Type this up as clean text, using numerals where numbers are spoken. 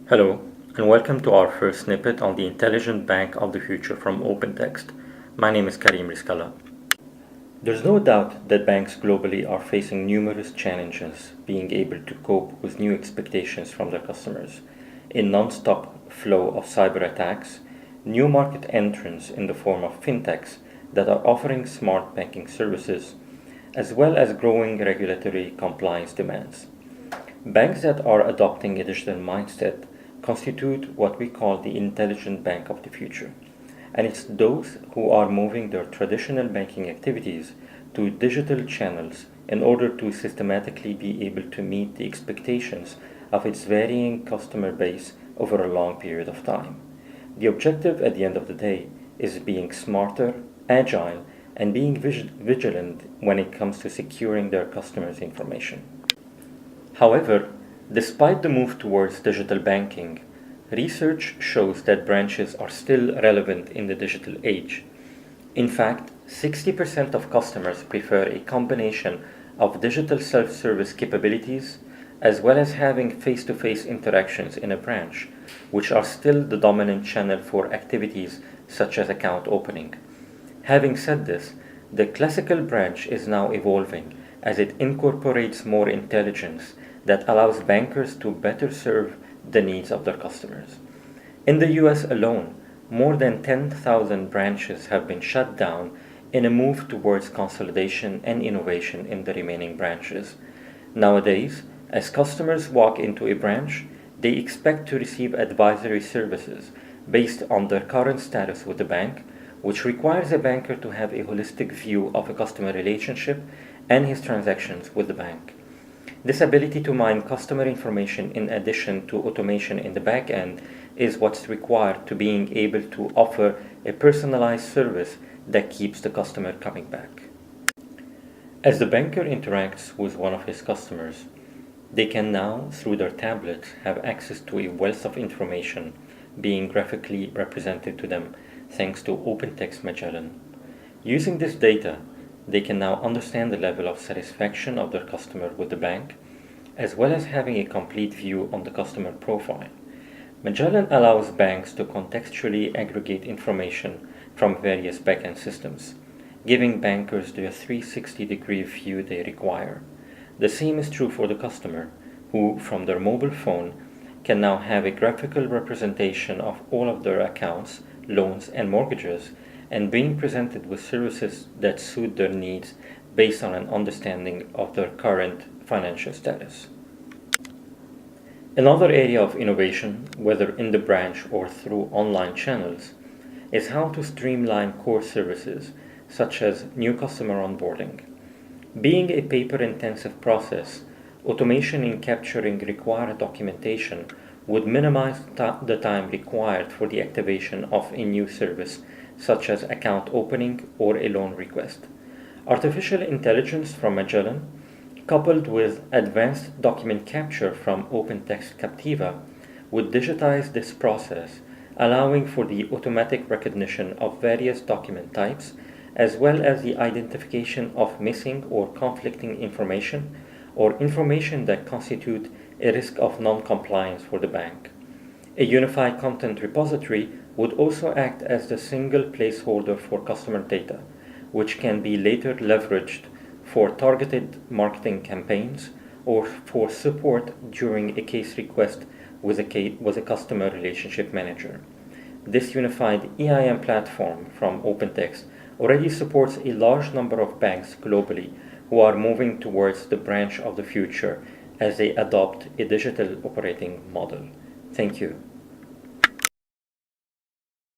Hello, and welcome to our first snippet on the intelligent bank of the future from OpenText. My name is Karim Rizkallah. There's no doubt that banks globally are facing numerous challenges being able to cope with new expectations from their customers. A non-stop flow of cyber attacks, new market entrants in the form of fintechs that are offering smart banking services, as well as growing regulatory compliance demands. Banks that are adopting a digital mindset constitute what we call the intelligent bank of the future. And it's those who are moving their traditional banking activities to digital channels in order to systematically be able to meet the expectations of its varying customer base over a long period of time. The objective at the end of the day is being smarter, agile, and being vigilant when it comes to securing their customers' information. However, despite the move towards digital banking, research shows that branches are still relevant in the digital age. In fact, 60% of customers prefer a combination of digital self-service capabilities as well as having face-to-face interactions in a branch, which are still the dominant channel for activities such as account opening. Having said this, the classical branch is now evolving as it incorporates more intelligence that allows bankers to better serve the needs of their customers. In the US alone, more than 10,000 branches have been shut down in a move towards consolidation and innovation in the remaining branches. Nowadays, as customers walk into a branch, they expect to receive advisory services based on their current status with the bank, which requires a banker to have a holistic view of a customer relationship and his transactions with the bank. This ability to mine customer information in addition to automation in the back end is what's required to being able to offer a personalized service that keeps the customer coming back. As the banker interacts with one of his customers, they can now, through their tablet, have access to a wealth of information being graphically represented to them thanks to OpenText Magellan. Using this data, they can now understand the level of satisfaction of their customer with the bank, as well as having a complete view on the customer profile. Magellan allows banks to contextually aggregate information from various backend systems, giving bankers the 360-degree view they require. The same is true for the customer, who, from their mobile phone, can now have a graphical representation of all of their accounts, loans, and mortgages, and being presented with services that suit their needs based on an understanding of their current financial status. Another area of innovation, whether in the branch or through online channels, is how to streamline core services such as new customer onboarding. Being a paper-intensive process, automation in capturing required documentation would minimize the time required for the activation of a new service such as account opening or a loan request. Artificial intelligence from Magellan, coupled with advanced document capture from OpenText Captiva, would digitize this process, allowing for the automatic recognition of various document types, as well as the identification of missing or conflicting information, or information that constitute a risk of non-compliance for the bank. A unified content repository would also act as the single placeholder for customer data, which can be later leveraged for targeted marketing campaigns or for support during a case request with a customer relationship manager. This unified EIM platform from OpenText already supports a large number of banks globally who are moving towards the branch of the future as they adopt a digital operating model. Thank you.